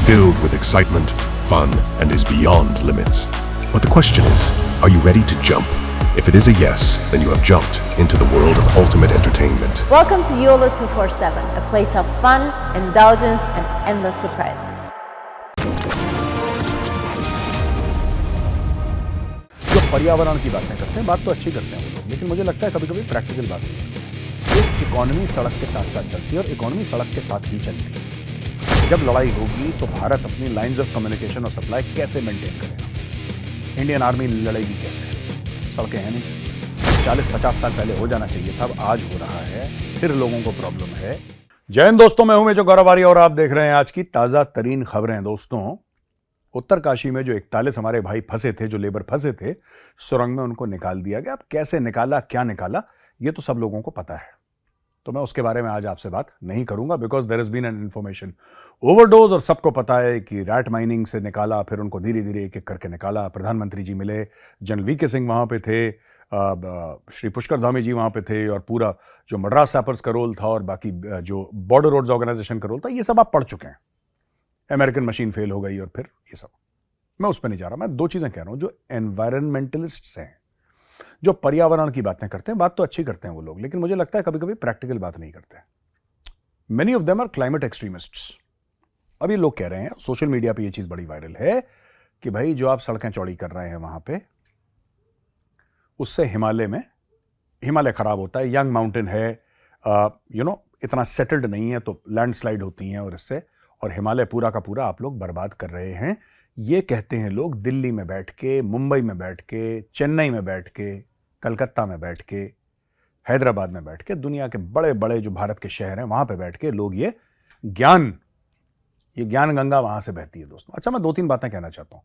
filled with excitement, fun, and is beyond limits. But the question is, are you ready to jump? If it is a yes, then you have jumped into the world of ultimate entertainment. Welcome to YOLO 247, a place of fun, indulgence, and endless surprises. जो पर्यावरण की बातें करते हैं, बात तो अच्छी करते हैं वो लोग, लेकिन मुझे लगता है कभी-कभी प्रैक्टिकल बात नहीं है। एक इकोनॉमी सड़क के साथ साथ चलती है और इकोनॉमी सड़क के साथ ही चलती है। जब लड़ाई होगी तो भारत अपनी लाइंस ऑफ कम्युनिकेशन और सप्लाई कैसे मेंटेन करेगा? इंडियन आर्मी लड़ेगी कैसे? सड़कें हैं नहीं। 40-50 साल पहले हो जाना चाहिए था, अब आज हो रहा है, फिर लोगों को प्रॉब्लम है। जय हिंद दोस्तों, मैं हूं मेजर गौरव आर्य और आप देख रहे हैं आज की ताजा तरीन खबरें। दोस्तों, उत्तरकाशी में जो 41 हमारे भाई फंसे थे, जो लेबर फंसे थे सुरंग में, उनको निकाल दिया गया। अब कैसे निकाला, क्या निकाला, ये तो सब लोगों को पता है, तो मैं उसके बारे में आज आपसे बात नहीं करूंगा, because there has been an information overdose. और सबको पता है कि रैट माइनिंग से निकाला, फिर उनको धीरे धीरे एक एक करके निकाला। प्रधानमंत्री जी मिले, जनरल वीके सिंह वहां पे थे, श्री पुष्कर धामी जी वहां पे थे, और पूरा जो मद्रास सैपर्स का रोल था और बाकी जो बॉर्डर रोड्स ऑर्गेनाइजेशन का रोल था, ये सब आप पढ़ चुके हैं। अमेरिकन मशीन फेल हो गई और फिर ये सब, मैं उस पर नहीं जा रहा। मैं दो चीजें कह रहा हूं। जो एनवायरमेंटलिस्ट्स हैं, जो पर्यावरण की बातें करते हैं, बात तो अच्छी करते हैं वो लोग, लेकिन मुझे लगता है कभी कभी प्रैक्टिकल बात नहीं करते। Many of them are climate extremists. अब ये लोग कह रहे हैं, सोशल मीडिया पे ये चीज बड़ी वायरल है, कि भाई जो आप सड़कें चौड़ी कर रहे हैं वहां पे, उससे हिमालय खराब होता है। यंग माउंटेन है, इतना सेटल्ड नहीं है, तो लैंडस्लाइड होती हैं और इससे, और हिमालय पूरा का पूरा आप लोग बर्बाद कर रहे हैं। ये कहते हैं लोग दिल्ली में बैठ के, मुंबई में बैठ के, चेन्नई में बैठ के, कलकत्ता में बैठ के, हैदराबाद में बैठ के, दुनिया के बड़े बड़े जो भारत के शहर हैं वहां पे बैठ के लोग ये ज्ञान गंगा वहां से बहती है। दोस्तों, अच्छा, मैं 2-3 बातें कहना चाहता हूं।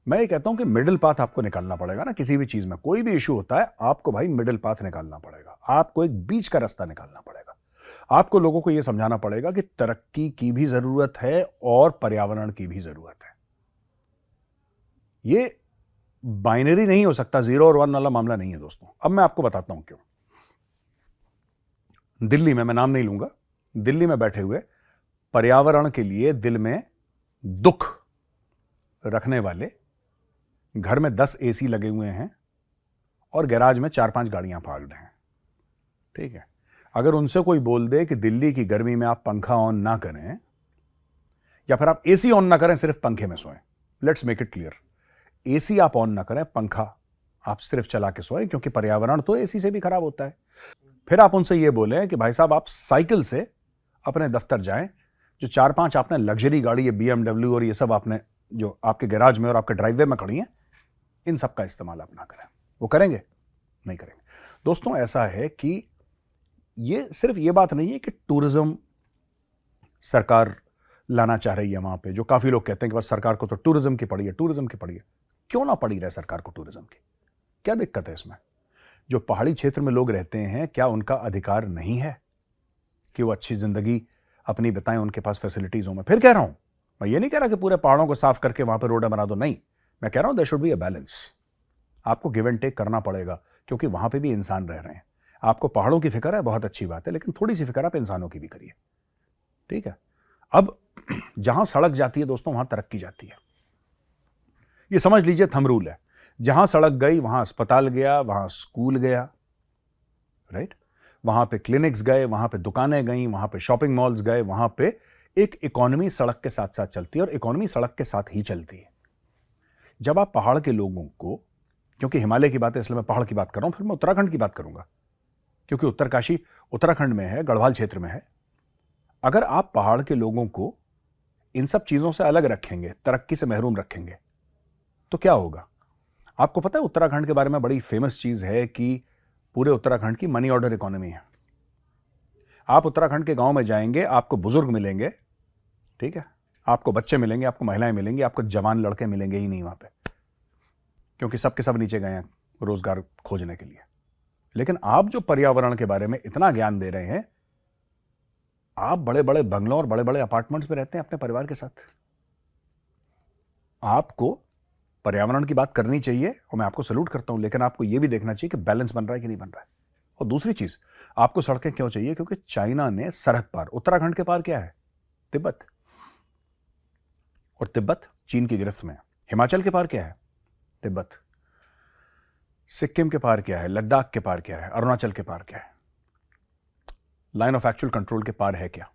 मैं ये कहता हूं कि मिडिल पाथ आपको निकालना पड़ेगा ना। किसी भी चीज में कोई भी इशू होता है, आपको भाई मिडिल पाथ निकालना पड़ेगा। आपको एक बीच का रास्ता निकालना पड़ेगा। आपको लोगों को यह समझाना पड़ेगा कि तरक्की की भी जरूरत है और पर्यावरण की भी जरूरत है। ये बाइनरी नहीं हो सकता, 0 और 1 वाला मामला नहीं है दोस्तों। अब मैं आपको बताता हूं क्यों। दिल्ली में, मैं नाम नहीं लूंगा, दिल्ली में बैठे हुए पर्यावरण के लिए दिल में दुख रखने वाले, घर में 10 एसी लगे हुए हैं और गैराज में 4-5 गाड़ियां पार्क्ड हैं, ठीक है। अगर उनसे कोई बोल दे कि दिल्ली की गर्मी में आप पंखा ऑन ना करें, या फिर आप एसी ऑन ना करें, सिर्फ पंखे में सोएं, let's make it clear, AC आप ऑन ना करें, पंखा आप सिर्फ चला के सोएं, क्योंकि पर्यावरण तो एसी से भी खराब होता है। फिर आप उनसे ये बोलें कि भाई साहब, आप साइकिल से अपने दफ्तर जाएं, जो 4-5 आपने लग्जरी गाड़ी, ये BMW और ये सब आपने जो आपके गैराज में और आपके ड्राइववे में खड़ी हैं, इन सब का इस्तेमाल आप ना करें। वो करेंगे? नहीं करेंगे। दोस्तों, ऐसा है कि ये सिर्फ ये बात नहीं है कि टूरिज्म सरकार लाना चाह रही है वहां पे, जो काफी लोग कहते हैं कि बस सरकार को तो टूरिज्म की पड़ी है, टूरिज्म की पड़ी है। क्यों ना पड़ी रहे सरकार को टूरिज्म की? क्या दिक्कत है इसमें? जो पहाड़ी क्षेत्र में लोग रहते हैं, क्या उनका अधिकार नहीं है कि वो अच्छी जिंदगी अपनी बिताएं, उनके पास फैसिलिटीज हो? मैं फिर कह रहा हूं, मैं ये नहीं कह रहा कि पूरे पहाड़ों को साफ करके वहां पर रोडें बना दो, नहीं। मैं कह रहा हूं there should be a balance. आपको गिव एंड टेक करना पड़ेगा, क्योंकि वहां पे भी इंसान रह रहे हैं। आपको पहाड़ों की फिक्र है, बहुत अच्छी बात है, लेकिन थोड़ी सी फिक्र आप इंसानों की भी करिए, ठीक है। अब जहां सड़क जाती है दोस्तों, वहां तरक्की जाती है। ये समझ लीजिए, थंब रूल है। जहां सड़क गई वहां अस्पताल गया, वहां स्कूल गया, राइट, वहां पे क्लिनिक्स गए, वहां पे दुकानें गई, वहां पे शॉपिंग मॉल्स गए, वहां पे एक इकोनॉमी सड़क के साथ साथ चलती है, और इकोनॉमी सड़क के साथ ही चलती है। जब आप पहाड़ के लोगों को, क्योंकि हिमालय की बात है इसलिए मैं पहाड़ की बात कर रहा हूं, फिर मैं उत्तराखंड की बात करूंगा, क्योंकि उत्तरकाशी उत्तराखंड में है, गढ़वाल क्षेत्र में है। अगर आप पहाड़ के लोगों को इन सब चीजों से अलग रखेंगे, तरक्की से महरूम रखेंगे, तो क्या होगा? आपको पता है उत्तराखंड के बारे में बड़ी फेमस चीज है कि पूरे उत्तराखंड की मनी ऑर्डर इकोनॉमी है। आप उत्तराखंड के गांव में जाएंगे, आपको बुजुर्ग मिलेंगे, ठीक है, आपको बच्चे मिलेंगे, आपको महिलाएं मिलेंगी, आपको जवान लड़के मिलेंगे ही नहीं वहां पे, क्योंकि सबके सब नीचे गए हैं रोजगार खोजने के लिए। लेकिन आप जो पर्यावरण के बारे में इतना ज्ञान दे रहे हैं, आप बड़े बड़े बंगलों और बड़े बड़े अपार्टमेंट्स में रहते हैं अपने परिवार के साथ। आपको पर्यावरण की बात करनी चाहिए और मैं आपको सैल्यूट करता हूं, लेकिन आपको यह भी देखना चाहिए कि बैलेंस बन रहा है कि नहीं बन रहा है। और दूसरी चीज, आपको सड़कें क्यों चाहिए? क्योंकि चाइना ने सरहद पार, उत्तराखंड के पार क्या है? तिब्बत। और तिब्बत चीन की गिरफ्त में है। हिमाचल के पार क्या है? तिब्बत। सिक्किम के पार क्या है? लद्दाख के पार क्या है? अरुणाचल के पार क्या है? लाइन ऑफ एक्चुअल कंट्रोल के पार है क्या?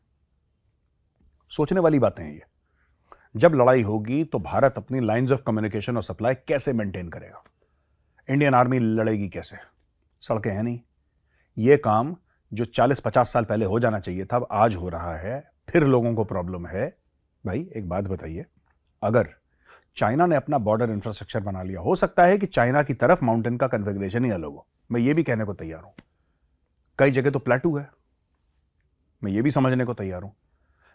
सोचने वाली बातें हैं ये। जब लड़ाई होगी तो भारत अपनी लाइंस ऑफ कम्युनिकेशन और सप्लाई कैसे मेंटेन करेगा? इंडियन आर्मी लड़ेगी कैसे? सड़कें हैं नहीं। ये काम जो 40-50 साल पहले हो जाना चाहिए था, अब आज हो रहा है, फिर लोगों को प्रॉब्लम है। भाई एक बात बताइए, अगर चाइना ने अपना बॉर्डर इंफ्रास्ट्रक्चर बना लिया, हो सकता है कि चाइना की तरफ माउंटेन का कन्फिग्रेशन ही अलग हो, मैं ये भी कहने को तैयार हूं। कई जगह तो प्लेटू है, मैं ये भी समझने को तैयार हूं।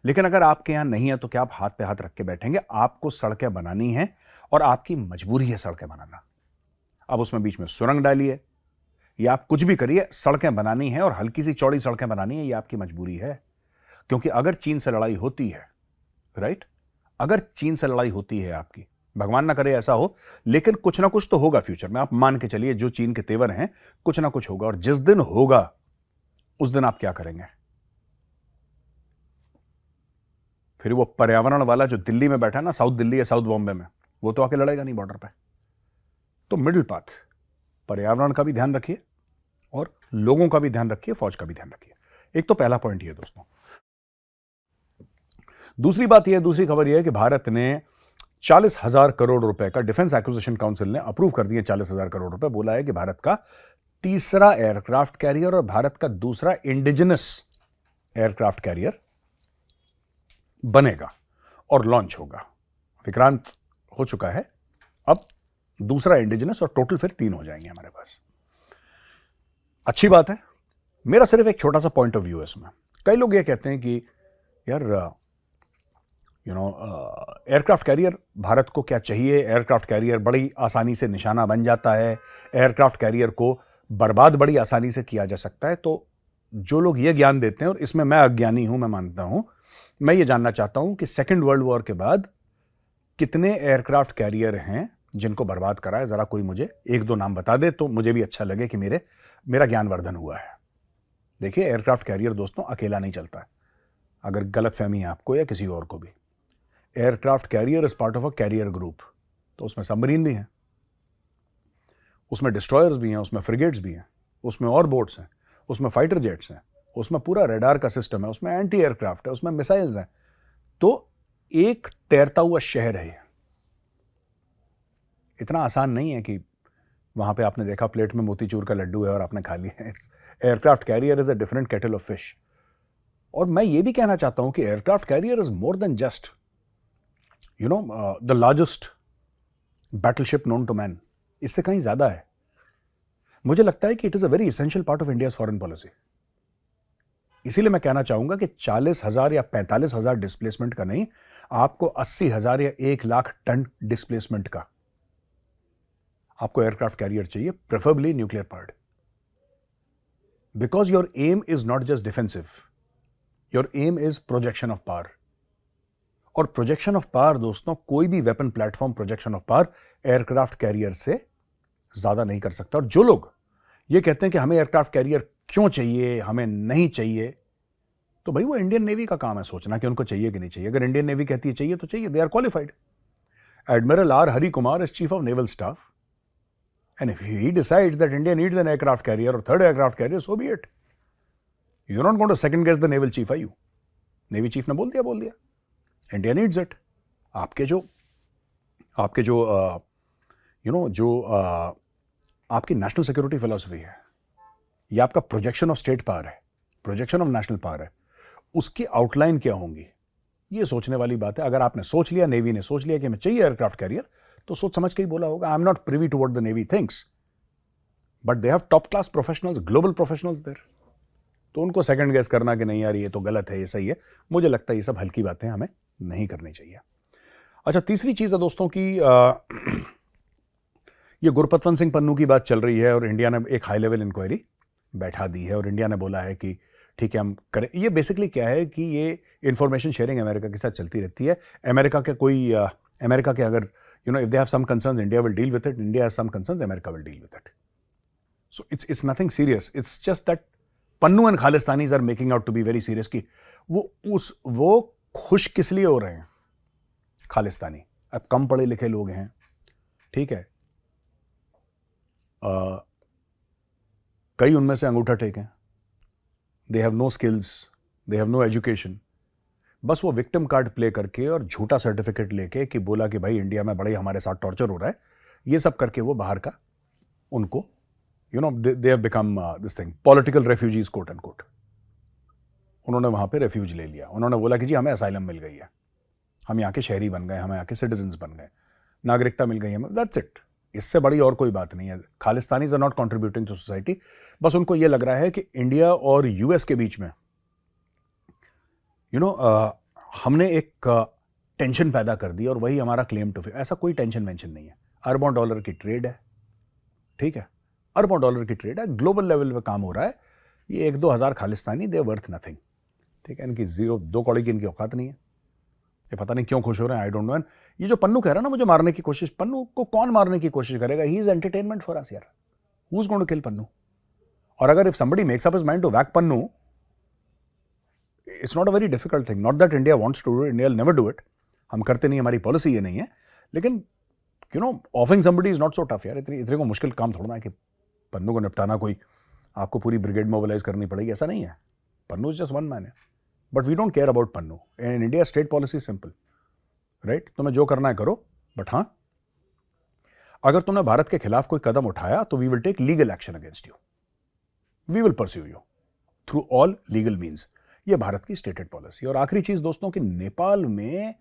लेकिन अगर आपके यहां नहीं है तो क्या आप हाथ पे हाथ रख के बैठेंगे? आपको सड़कें बनानी है और आपकी मजबूरी है सड़कें बनाना। अब उसमें बीच में सुरंग डालिए या आप कुछ भी करिए, सड़कें बनानी है और हल्की सी चौड़ी सड़कें बनानी है, ये आपकी मजबूरी है। क्योंकि अगर चीन से लड़ाई होती है, राइट, अगर चीन से लड़ाई होती है आपकी, भगवान ना करे ऐसा हो, लेकिन कुछ ना कुछ तो होगा फ्यूचर में। आप मान के चलिए जो चीन के तेवर हैं, कुछ ना कुछ होगा, और जिस दिन होगा उस दिन आप क्या करेंगे? फिर वो पर्यावरण वाला जो दिल्ली में बैठा है ना, साउथ दिल्ली या साउथ बॉम्बे में, वो तो आके लड़ेगा नहीं बॉर्डर पे। तो मिडिल पाथ, पर्यावरण का भी ध्यान रखिए और लोगों का भी ध्यान रखिए, फौज का भी ध्यान रखिए। एक तो पहला पॉइंट ये दोस्तों। दूसरी बात यह, दूसरी खबर यह है कि भारत ने 40,000 करोड़ रुपए का, डिफेंस एक्विजिशन काउंसिल ने अप्रूव कर दिए 40,000 करोड़ रुपए। बोला है कि भारत का तीसरा एयरक्राफ्ट कैरियर और भारत का दूसरा इंडिजिनस एयरक्राफ्ट कैरियर बनेगा और लॉन्च होगा। विक्रांत हो चुका है, अब दूसरा इंडिजिनस, और टोटल फिर 3 हो जाएंगे हमारे पास। अच्छी बात है। मेरा सिर्फ एक छोटा सा पॉइंट ऑफ व्यू है इसमें। कई लोग ये कहते हैं कि यार एयरक्राफ्ट कैरियर भारत को क्या चाहिए? एयरक्राफ्ट कैरियर बड़ी आसानी से निशाना बन जाता है, एयरक्राफ्ट कैरियर को बर्बाद बड़ी आसानी से किया जा सकता है। तो जो लोग ये ज्ञान देते हैं, और इसमें मैं अज्ञानी हूं, मैं मानता हूं, मैं ये जानना चाहता हूं कि सेकेंड वर्ल्ड वॉर के बाद कितने एयरक्राफ्ट कैरियर हैं जिनको बर्बाद करा है? जरा कोई मुझे 1-2 नाम बता दे तो मुझे भी अच्छा लगे कि मेरा ज्ञानवर्धन हुआ है। देखिए, एयरक्राफ्ट कैरियर दोस्तों अकेला नहीं चलता है, अगर गलत फहमी है आपको या किसी और को भी। Aircraft carrier is part of a carrier group. तो उसमें सबमरीन भी हैं, उसमें डिस्ट्रॉयर्स भी हैं, उसमें फ्रिगेट्स भी हैं, उसमें और बोट्स हैं, उसमें फाइटर जेट्स हैं, उसमें पूरा रेडार का सिस्टम है, उसमें एंटी एयरक्राफ्ट है, उसमें मिसाइल्स हैं। तो एक तैरता हुआ शहर है। इतना आसान नहीं है कि वहां पे आपने देखा प्लेट में मोतीचूर का लड्डू है और आपने खा लिया है। Aircraft carrier is a different kettle of fish. और मैं ये भी कहना चाहता हूं कि aircraft carrier is more than just the largest battleship known to man. इससे कहीं ज्यादा है। मुझे लगता है कि it is a very essential part of India's foreign policy. इसीलिए मैं कहना चाहूंगा कि 40,000 या 45,000 डिस्प्लेसमेंट का नहीं, आपको 80,000 या 1,00,000 टन डिस्प्लेसमेंट का आपको एयरक्राफ्ट कैरियर चाहिए, preferably nuclear powered. Because your aim is not just defensive, your aim is projection of power. और प्रोजेक्शन ऑफ पावर दोस्तों, कोई भी weapon platform projection of power aircraft carrier से ज्यादा नहीं कर सकता। और जो लोग ये कहते हैं कि हमें एयरक्राफ्ट कैरियर क्यों चाहिए, हमें नहीं चाहिए, तो भाई वो इंडियन नेवी का काम है सोचना कि उनको चाहिए कि नहीं चाहिए। अगर इंडियन नेवी कहती है चाहिए तो चाहिए, they are qualified. Admiral R Hari Kumar is chief of naval staff, and if he decides that India needs an aircraft carrier or third aircraft carrier, so be it. You're not going to second guess the naval chief, are you? Navy chief ने बोल दिया, India needs it. आपके जो आपकी national security philosophy है, या आपका projection of state power है, प्रोजेक्शन ऑफ नेशनल पावर है, उसकी आउटलाइन क्या होंगी, ये सोचने वाली बात है। अगर आपने सोच लिया, नेवी ने सोच लिया कि हमें चाहिए एयरक्राफ्ट कैरियर, तो सोच समझ के ही बोला होगा। I am not privy to what the navy thinks, but they have top class professionals, global professionals there. तो उनको सेकंड गेस करना कि नहीं यार ये तो गलत है, ये सही है, मुझे लगता है ये सब हल्की बातें हमें नहीं करनी चाहिए। अच्छा, तीसरी चीज है दोस्तों की ये गुरपतवंत सिंह पन्नू की बात चल रही है और इंडिया ने एक हाई लेवल इंक्वायरी बैठा दी है और इंडिया ने बोला है कि ठीक है हम करें। ये बेसिकली क्या है कि ये इंफॉर्मेशन शेयरिंग अमेरिका के साथ चलती रहती है। अमेरिका के अगर if they have some concerns, India will deal with it. India has some concerns, America will deal with it. So it's nothing serious. It's just that Pannu and Khalistanis are making out to be very serious कि वो खुश किस लिए हो रहे हैं? खालिस्तानी। अब कम पढ़े लिखे लोग हैं, ठीक है, कई उनमें से अंगूठा टेक हैं, they have no skills, they have no education, बस वो विक्टिम कार्ड प्ले करके और झूठा सर्टिफिकेट लेके कि बोला कि भाई इंडिया में बड़े हमारे साथ टॉर्चर हो रहा है, ये सब करके वो बाहर का उनको they have become this thing political refugees quote and quote. उन्होंने वहां पे रेफ्यूज ले लिया, उन्होंने बोला कि जी हमें असाइलम मिल गई है, हम यहाँ के शहरी बन गए, हमें यहाँ के सिटीजन्स बन गए, नागरिकता मिल गई है, दैट्स इट। इससे बड़ी और कोई बात नहीं है। Khalistanis are not contributing to society. बस उनको ये लग रहा है कि इंडिया और यूएस के बीच में हमने एक टेंशन पैदा कर दी और वही हमारा क्लेम टू फेम। ऐसा कोई टेंशन वेंशन नहीं है। अरबों डॉलर की ट्रेड है, ठीक है, अरबों डॉलर की ट्रेड है, ग्लोबल लेवल पे काम हो रहा है। ये 1-2 हज़ार खालिस्तानी दे वर्थ नथिंग, ठीक है, इनकी 0-2 कौड़ी की इनकी औकात नहीं है। ये पता नहीं क्यों खुश हो रहे हैं, आई डोंट नो। ये जो पन्नू कह रहा है ना मुझे मारने की कोशिश, पन्नू को कौन मारने की कोशिश करेगा? He is entertainment for us यार, who is going to kill Pannu? और अगर if somebody makes up his mind to whack Pannu, it's not a very difficult thing. Not that India wants to do it, India will never do it, हम करते नहीं, हमारी policy ये नहीं है, लेकिन offing somebody is not so tough यार। इतने को मुश्किल काम थोड़ा है कि पन्नू को निपटाना कोई आपको पूरी ब्रिगेड मोबिलाइज करनी पड़ेगी, ऐसा नहीं है। Pannu is just one man है, but we don't care about Pannu. In India state policy simple, right? तुम्हें जो करना है करो, बट हाँ, अगर तुमने भारत के खिलाफ कोई कदम उठाया तो we will take legal action against you, we will pursue you through all legal means. ये भारत की स्टेटेड पॉलिसी। और आखिरी चीज दोस्तों कि नेपाल में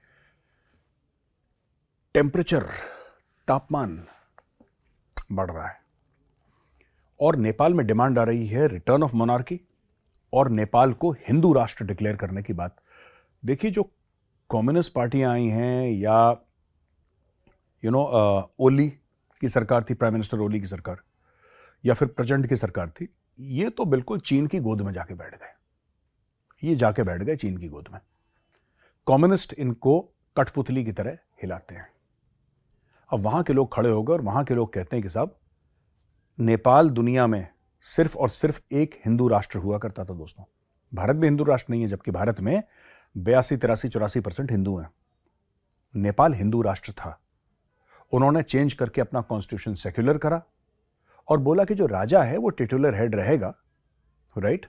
टेम्परेचर, तापमान बढ़ रहा है और नेपाल में डिमांड आ रही है रिटर्न ऑफ मोनार्की और नेपाल को हिंदू राष्ट्र डिक्लेयर करने की बात। देखिए, जो कम्युनिस्ट पार्टियां आई हैं या ओली की सरकार थी, प्राइम मिनिस्टर ओली की सरकार, या फिर प्रचंड की सरकार थी, ये तो बिल्कुल चीन की गोद में जाके बैठ गए। ये जाके बैठ गए चीन की गोद में। कम्युनिस्ट इनको कठपुतली की तरह हिलाते हैं। अब वहां के लोग खड़े हो गए और वहां के लोग कहते हैं कि साहब, नेपाल दुनिया में सिर्फ और सिर्फ एक हिंदू राष्ट्र हुआ करता था दोस्तों। भारत भी हिंदू राष्ट्र नहीं है, जबकि भारत में 82, 83, 84% हिंदू हैं। नेपाल हिंदू राष्ट्र था। उन्होंने चेंज करके अपना कॉन्स्टिट्यूशन सेक्युलर करा और बोला कि जो राजा है वो टिटुलर हेड रहेगा, राइट?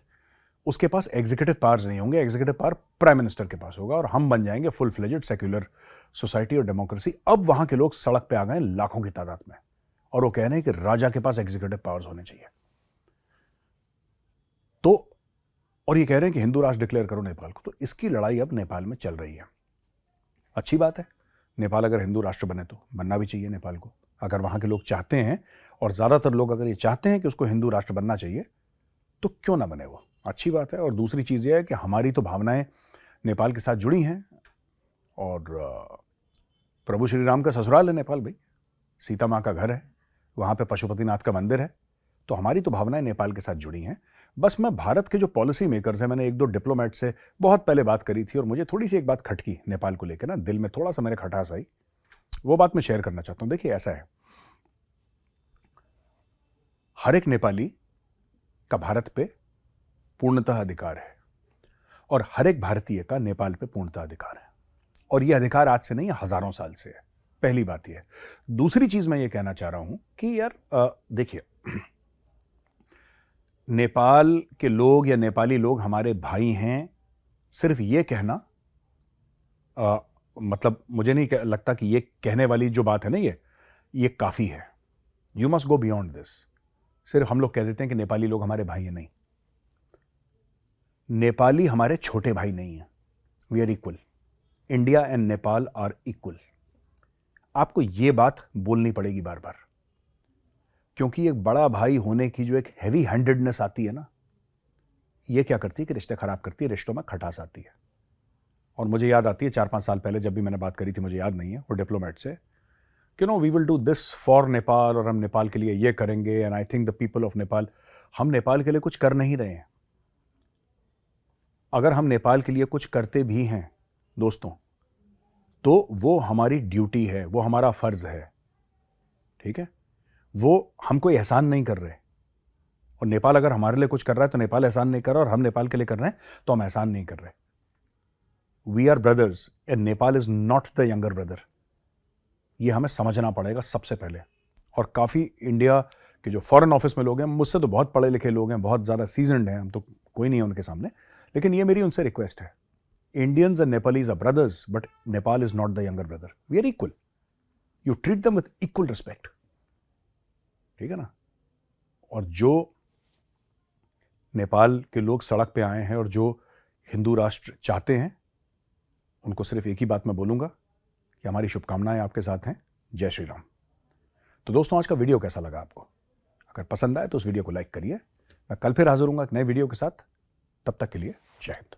उसके पास एग्जीक्यूटिव पावर्स नहीं होंगे, एग्जीक्यूटिव पावर प्राइम मिनिस्टर के पास होगा और हम बन जाएंगे फुल फ्लेजेड सेक्युलर सोसाइटी और डेमोक्रेसी। अब वहां के लोग सड़क पे आ गए लाखों की तादाद में और वो कह रहे हैं कि राजा के पास एग्जीक्यूटिव पावर्स होने चाहिए। तो और ये कह रहे हैं कि हिंदू राष्ट्र डिक्लेयर करो नेपाल को। तो इसकी लड़ाई अब नेपाल में चल रही है। अच्छी बात है, नेपाल अगर हिंदू राष्ट्र बने तो बनना भी चाहिए नेपाल को। अगर वहां के लोग चाहते हैं और ज्यादातर लोग अगर ये चाहते हैं कि उसको हिंदू राष्ट्र बनना चाहिए तो क्यों ना बने वो, अच्छी बात है। और दूसरी चीज़ ये है कि हमारी तो भावनाएं नेपाल के साथ जुड़ी हैं और प्रभु श्री राम का ससुराल है नेपाल भाई, सीता माँ का घर है, वहाँ पे पशुपतिनाथ का मंदिर है, तो हमारी तो भावनाएं नेपाल के साथ जुड़ी हैं। बस मैं भारत के जो पॉलिसी मेकर्स हैं, मैंने 1-2 डिप्लोमेट से बहुत पहले बात करी थी और मुझे थोड़ी सी एक बात खटकी नेपाल को लेकर ना, दिल में थोड़ा सा मेरे खटास आई, वो बात मैं शेयर करना चाहता हूँ। देखिए, ऐसा है, हर एक नेपाली का भारत पे पूर्णतः अधिकार है और हर एक भारतीय का नेपाल पे पूर्णतः अधिकार है। और यह अधिकार आज से नहीं है, हजारों साल से है। पहली बात यह है। दूसरी चीज मैं ये कहना चाह रहा हूं कि यार देखिए, नेपाल के लोग या नेपाली लोग हमारे भाई हैं, सिर्फ ये कहना मतलब मुझे नहीं लगता कि ये कहने वाली जो बात है ना, ये काफी है। You must go beyond this. सिर्फ हम लोग कह देते हैं कि नेपाली लोग हमारे भाई हैं, नहीं, नेपाली हमारे छोटे भाई नहीं है। We are equal. India and Nepal are equal. आपको यह बात बोलनी पड़ेगी बार बार, क्योंकि एक बड़ा भाई होने की जो एक हैवी हैंडेडनेस आती है ना, ये क्या करती है कि रिश्ते खराब करती है, रिश्तों में खटास आती है। और मुझे याद आती है 4-5 साल पहले जब भी मैंने बात करी थी, मुझे याद नहीं है, वो डिप्लोमेट से कि we will do this for Nepal और हम नेपाल के लिए ये करेंगे and I think the people of Nepal. हम नेपाल के लिए कुछ कर नहीं रहे हैं। अगर हम नेपाल के लिए कुछ करते भी हैं दोस्तों, तो वो हमारी ड्यूटी है, वो हमारा फर्ज है, ठीक है? वो हम कोई एहसान नहीं कर रहे। और नेपाल अगर हमारे लिए कुछ कर रहा है तो नेपाल एहसान नहीं कर रहा, और हम नेपाल के लिए कर रहे हैं तो हम एहसान नहीं कर रहे। We are brothers and Nepal is not the younger brother, ये हमें समझना पड़ेगा सबसे पहले। और काफ़ी इंडिया के जो फॉरेन ऑफिस में लोग हैं, मुझसे तो बहुत पढ़े लिखे लोग हैं, बहुत ज़्यादा सीजनड हैं, हम तो कोई नहीं है उनके सामने, लेकिन ये मेरी उनसे रिक्वेस्ट है, Indians and Nepalis are brothers but Nepal is not the younger brother, we are equal, you treat them with equal respect, ठीक है ना। और जो नेपाल के लोग सड़क पे आए हैं और जो हिंदू राष्ट्र चाहते हैं, उनको सिर्फ एक ही बात मैं बोलूंगा कि हमारी शुभकामनाएं आपके साथ हैं। जय श्री राम। तो दोस्तों, आज का वीडियो कैसा लगा आपको? अगर पसंद आए तो उस वीडियो को लाइक करिए। मैं कल फिर हाजिर हूंगा एक नए वीडियो के साथ, तब तक के लिए जय हिंद।